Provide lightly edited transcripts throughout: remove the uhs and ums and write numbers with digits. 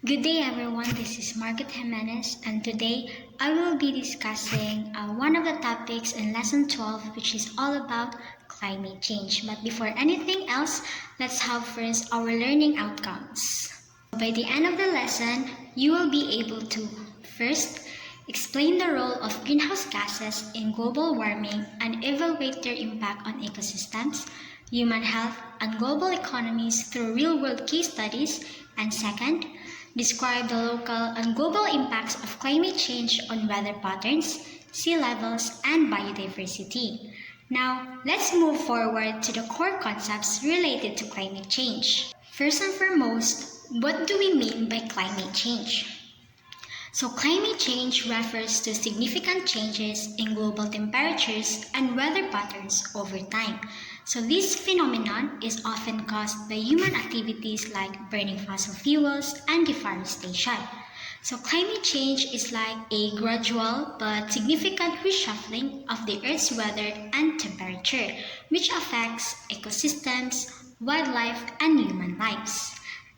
Good day everyone, this is Margaret Jimenez and today I will be discussing one of the topics in lesson 12 which is all about climate change. But before anything else, let's have first our learning outcomes. By the end of the lesson, you will be able to first explain the role of greenhouse gases in global warming and evaluate their impact on ecosystems, human health, and global economies through real-world case studies, and second, describe the local and global impacts of climate change on weather patterns, sea levels, and biodiversity. Now, let's move forward to the core concepts related to climate change. First and foremost, what do we mean by climate change? So climate change refers to significant changes in global temperatures and weather patterns over time. So this phenomenon is often caused by human activities like burning fossil fuels and deforestation. So climate change is like a gradual but significant reshuffling of the Earth's weather and temperature, which affects ecosystems, wildlife, and human lives.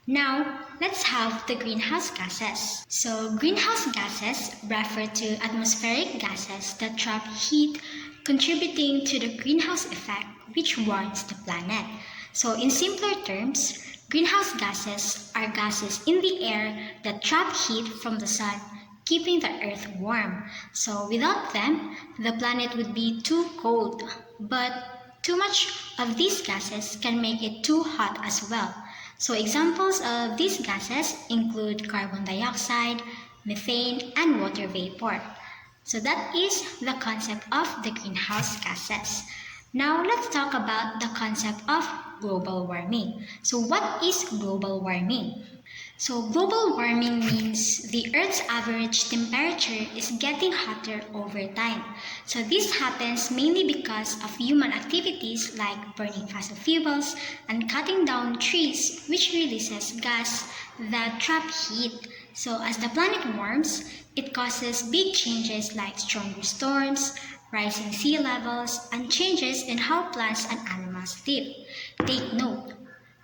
Now, let's have the greenhouse gases. So, greenhouse gases refer to atmospheric gases that trap heat, contributing to the greenhouse effect, which warms the planet. So, in simpler terms, greenhouse gases are gases in the air that trap heat from the sun, keeping the earth warm. So, without them, the planet would be too cold. But too much of these gases can make it too hot as well. So examples of these gases include carbon dioxide, methane, and water vapor. So that is the concept of the greenhouse gases. Now let's talk about the concept of global warming. So what is global warming? So global warming means the Earth's average temperature is getting hotter over time. So this happens mainly because of human activities like burning fossil fuels and cutting down trees, which releases gas that trap heat. So as the planet warms, it causes big changes like stronger storms, rising sea levels, and changes in how plants and animals live. Take note.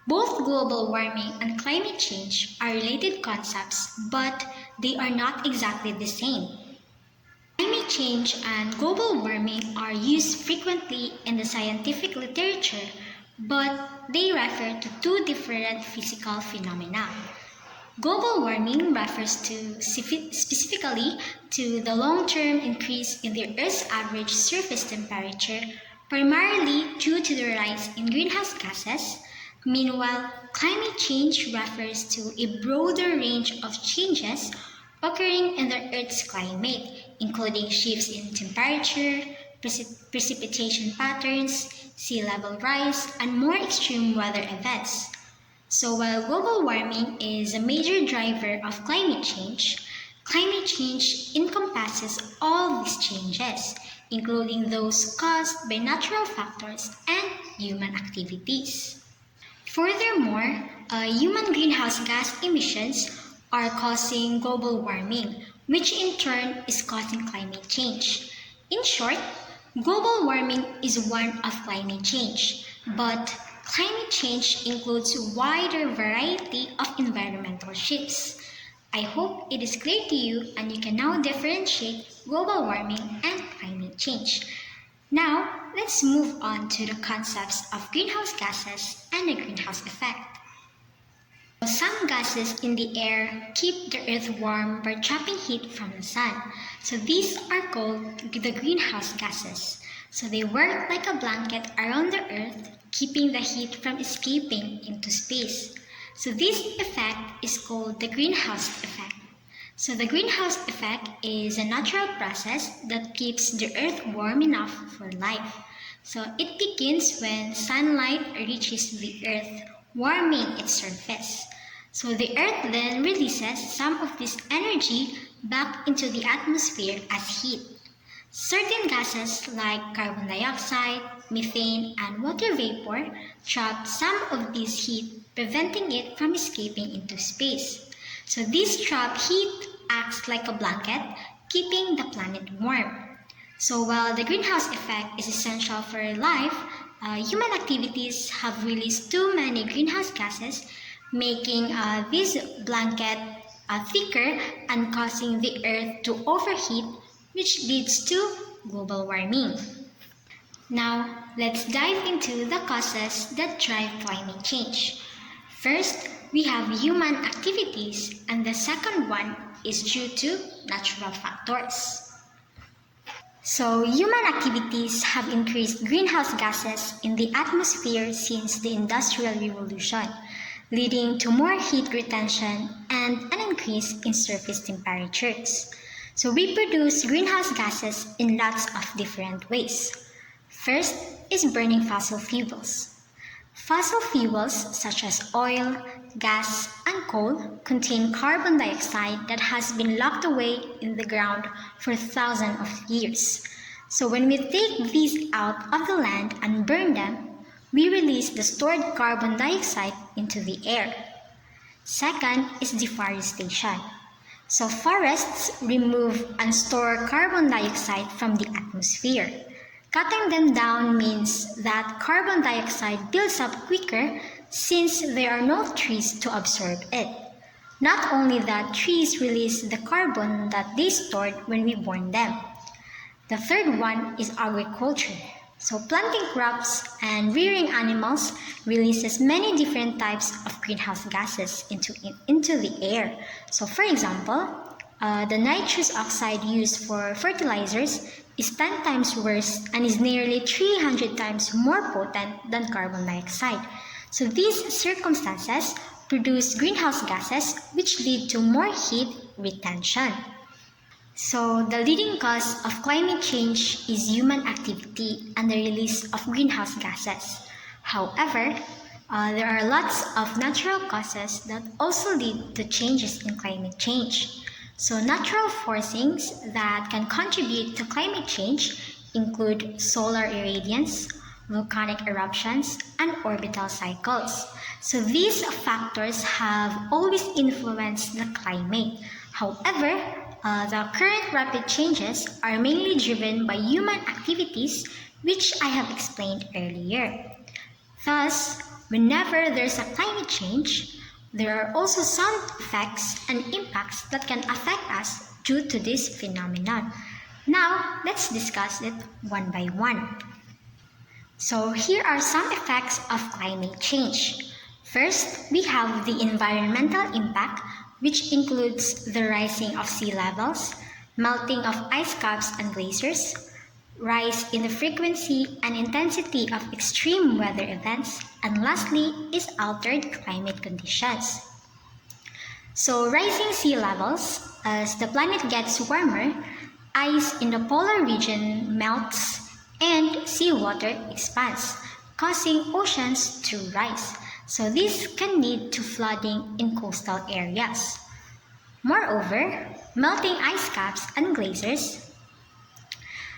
Both global warming and climate change are related concepts, but they are not exactly the same. Climate change and global warming are used frequently in the scientific literature, but they refer to two different physical phenomena. Global warming refers to specifically to the long-term increase in the Earth's average surface temperature, primarily due to the rise in greenhouse gases. Meanwhile, climate change refers to a broader range of changes occurring in the Earth's climate, including shifts in temperature, precipitation patterns, sea level rise, and more extreme weather events. So while global warming is a major driver of climate change encompasses all these changes, including those caused by natural factors and human activities. Furthermore, human greenhouse gas emissions are causing global warming, which in turn is causing climate change. In short, global warming is one of climate change, but climate change includes a wider variety of environmental shifts. I hope it is clear to you and you can now differentiate global warming and climate change. Now, let's move on to the concepts of greenhouse gases and the greenhouse effect. Some gases in the air keep the earth warm by trapping heat from the sun. So these are called the greenhouse gases. So they work like a blanket around the earth, keeping the heat from escaping into space. So this effect is called the greenhouse effect. So the greenhouse effect is a natural process that keeps the earth warm enough for life. So it begins when sunlight reaches the earth, warming its surface. So the earth then releases some of this energy back into the atmosphere as heat. Certain gases like carbon dioxide, methane, and water vapor trap some of this heat, preventing it from escaping into space. So this trapped heat acts like a blanket, keeping the planet warm. So while the greenhouse effect is essential for life, human activities have released too many greenhouse gases, making this blanket thicker and causing the earth to overheat, which leads to global warming. Now, let's dive into the causes that drive climate change. First, we have human activities, and the second one is due to natural factors. So, human activities have increased greenhouse gases in the atmosphere since the Industrial Revolution, leading to more heat retention and an increase in surface temperatures. So, we produce greenhouse gases in lots of different ways. First is burning fossil fuels. Fossil fuels such as oil, gas, and coal contain carbon dioxide that has been locked away in the ground for thousands of years. So when we take these out of the land and burn them, we release the stored carbon dioxide into the air. Second is deforestation. So forests remove and store carbon dioxide from the atmosphere. Cutting them down means that carbon dioxide builds up quicker since there are no trees to absorb it. Not only that, trees release the carbon that they stored when we burn them. The third one is agriculture. So planting crops and rearing animals releases many different types of greenhouse gases into the air. So for example, the nitrous oxide used for fertilizers is 10 times worse and is nearly 300 times more potent than carbon dioxide. So these circumstances produce greenhouse gases which lead to more heat retention. So the leading cause of climate change is human activity and the release of greenhouse gases. However, there are lots of natural causes that also lead to changes in climate change. So natural forcings that can contribute to climate change include solar irradiance, volcanic eruptions, and orbital cycles. So these factors have always influenced the climate. However, the current rapid changes are mainly driven by human activities, which I have explained earlier. Thus, whenever there's a climate change, there are also some effects and impacts that can affect us due to this phenomenon. Now, let's discuss it one by one. So, here are some effects of climate change. First, we have the environmental impact, which includes the rising of sea levels, melting of ice caps and glaciers, rise in the frequency and intensity of extreme weather events, and lastly is altered climate conditions. So rising sea levels, as the planet gets warmer, ice in the polar region melts and seawater expands, causing oceans to rise. So this can lead to flooding in coastal areas. Moreover, melting ice caps and glaciers.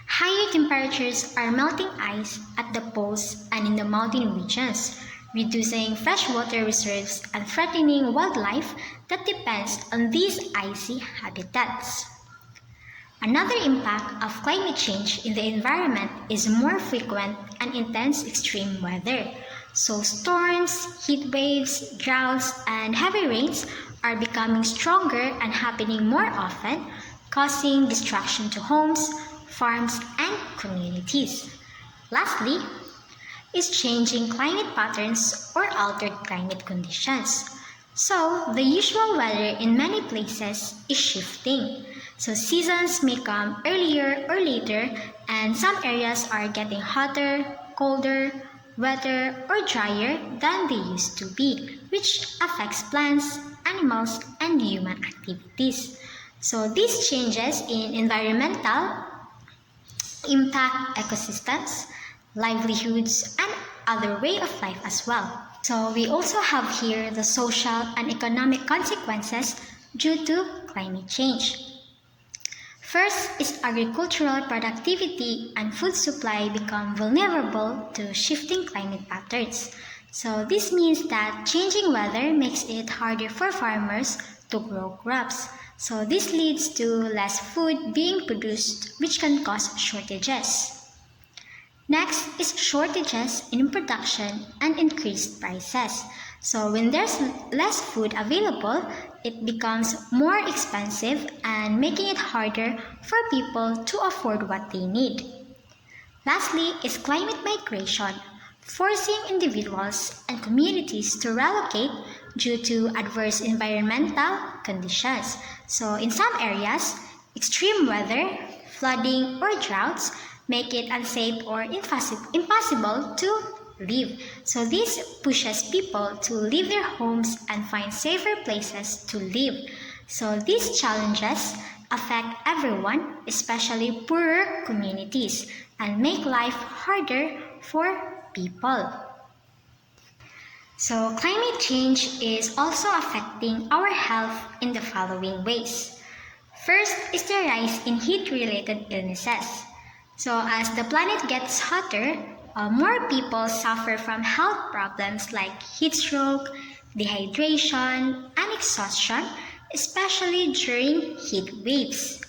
Higher temperatures are melting ice at the poles and in the mountain regions, reducing freshwater reserves and threatening wildlife that depends on these icy habitats. Another impact of climate change in the environment is more frequent and intense extreme weather. So storms, heat waves, droughts, and heavy rains are becoming stronger and happening more often, causing destruction to homes, farms, and communities. Lastly, is changing climate patterns or altered climate conditions. So, the usual weather in many places is shifting. So, seasons may come earlier or later, and some areas are getting hotter, colder, wetter, or drier than they used to be, which affects plants, animals, and human activities. So, these changes in environmental impact ecosystems, livelihoods, and other way of life as well. So we also have here the social and economic consequences due to climate change. First is agricultural productivity and food supply become vulnerable to shifting climate patterns. So this means that changing weather makes it harder for farmers to grow crops. So this leads to less food being produced, which can cause shortages. Next is shortages in production and increased prices. So when there's less food available, it becomes more expensive and making it harder for people to afford what they need. Lastly is climate migration, forcing individuals and communities to relocate due to adverse environmental conditions. So in some areas, extreme weather, flooding, or droughts make it unsafe or impossible to live. So this pushes people to leave their homes and find safer places to live. So these challenges affect everyone, especially poorer communities, and make life harder for people. So climate change is also affecting our health in the following ways. First is the rise in heat-related illnesses. So as the planet gets hotter, more people suffer from health problems like heat stroke, dehydration, and exhaustion, especially during heat waves.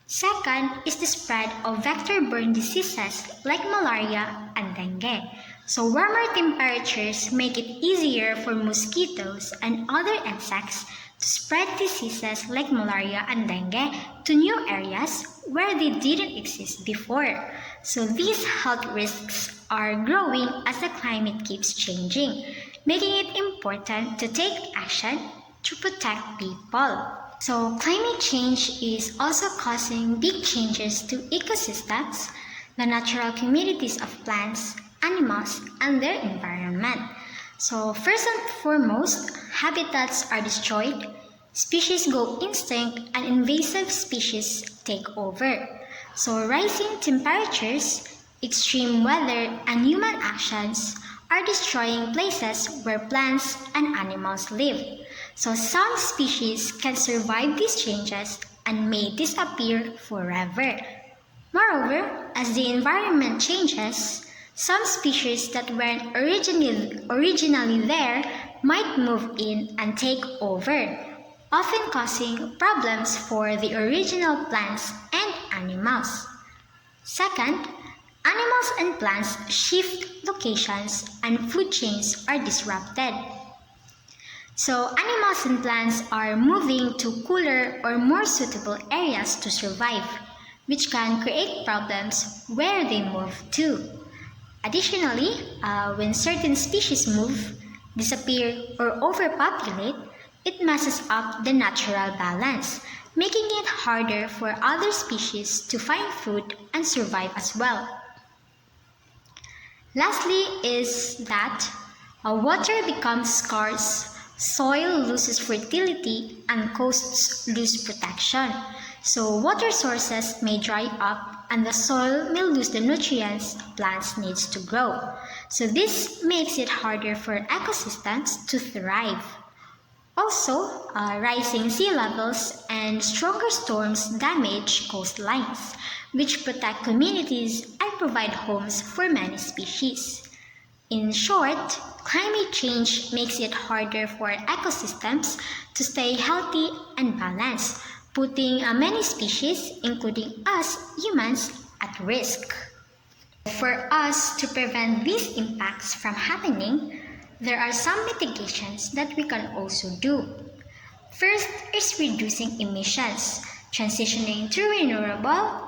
Second is the spread of vector-borne diseases like malaria and dengue. So warmer temperatures make it easier for mosquitoes and other insects to spread diseases like malaria and dengue to new areas where they didn't exist before. So these health risks are growing as the climate keeps changing, making it important to take action to protect people. So climate change is also causing big changes to ecosystems, the natural communities of plants, animals, and their environment. So first and foremost, habitats are destroyed, species go extinct, and invasive species take over. So rising temperatures, extreme weather, and human actions are destroying places where plants and animals live. So some species can survive these changes and may disappear forever. Moreover, as the environment changes, some species that weren't originally there might move in and take over, often causing problems for the original plants and animals. Second, animals and plants shift locations and food chains are disrupted. So animals and plants are moving to cooler or more suitable areas to survive, which can create problems where they move to. Additionally, when certain species move, disappear, or overpopulate, it messes up the natural balance, making it harder for other species to find food and survive as well. Lastly is that water becomes scarce, soil loses fertility, and coasts lose protection. So water sources may dry up and the soil may lose the nutrients plants need to grow. So this makes it harder for ecosystems to thrive. Also, rising sea levels and stronger storms damage coastlines, which protect communities and provide homes for many species. In short, climate change makes it harder for ecosystems to stay healthy and balanced, putting many species, including us humans, at risk. For us to prevent these impacts from happening, there are some mitigations that we can also do. First is reducing emissions, transitioning to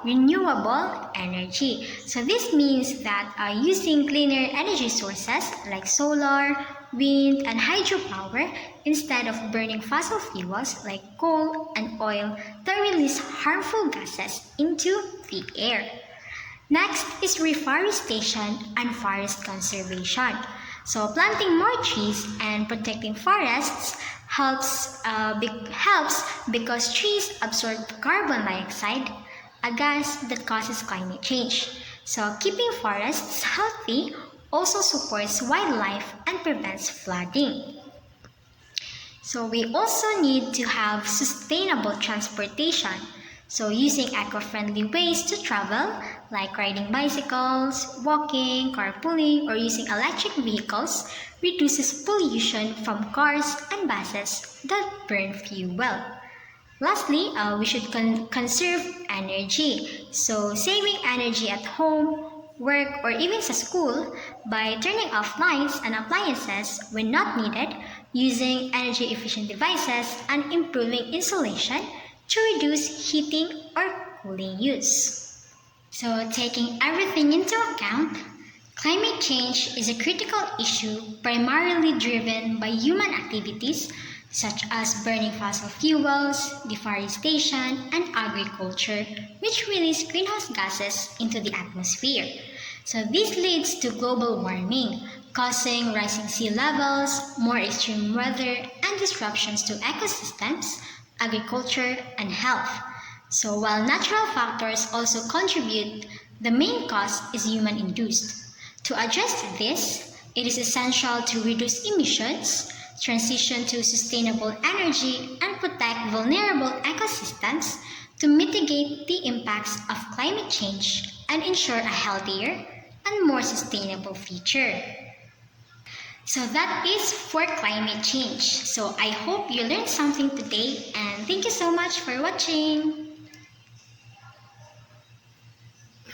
renewable energy. So this means that using cleaner energy sources like solar, wind, and hydropower instead of burning fossil fuels like coal and oil that release harmful gases into the air. Next is reforestation and forest conservation. So planting more trees and protecting forests helps because trees absorb carbon dioxide, a gas that causes climate change. So keeping forests healthy also supports wildlife and prevents flooding. So we also need to have sustainable transportation. So using eco-friendly ways to travel, like riding bicycles, walking, carpooling, or using electric vehicles, reduces pollution from cars and buses that burn fuel. Lastly, we should conserve energy. So saving energy at home, work, or even sa school by turning off lights and appliances when not needed using energy efficient devices, and improving insulation to reduce heating or cooling use. So, taking everything into account, climate change is a critical issue primarily driven by human activities such as burning fossil fuels, deforestation, and agriculture, which release greenhouse gases into the atmosphere. So this leads to global warming, causing rising sea levels, more extreme weather, and disruptions to ecosystems, agriculture, and health. So while natural factors also contribute, the main cause is human-induced. To address this, it is essential to reduce emissions, transition to sustainable energy, and protect vulnerable ecosystems to mitigate the impacts of climate change and ensure a healthier and more sustainable future. So that is for climate change. So I hope you learned something today and thank you so much for watching.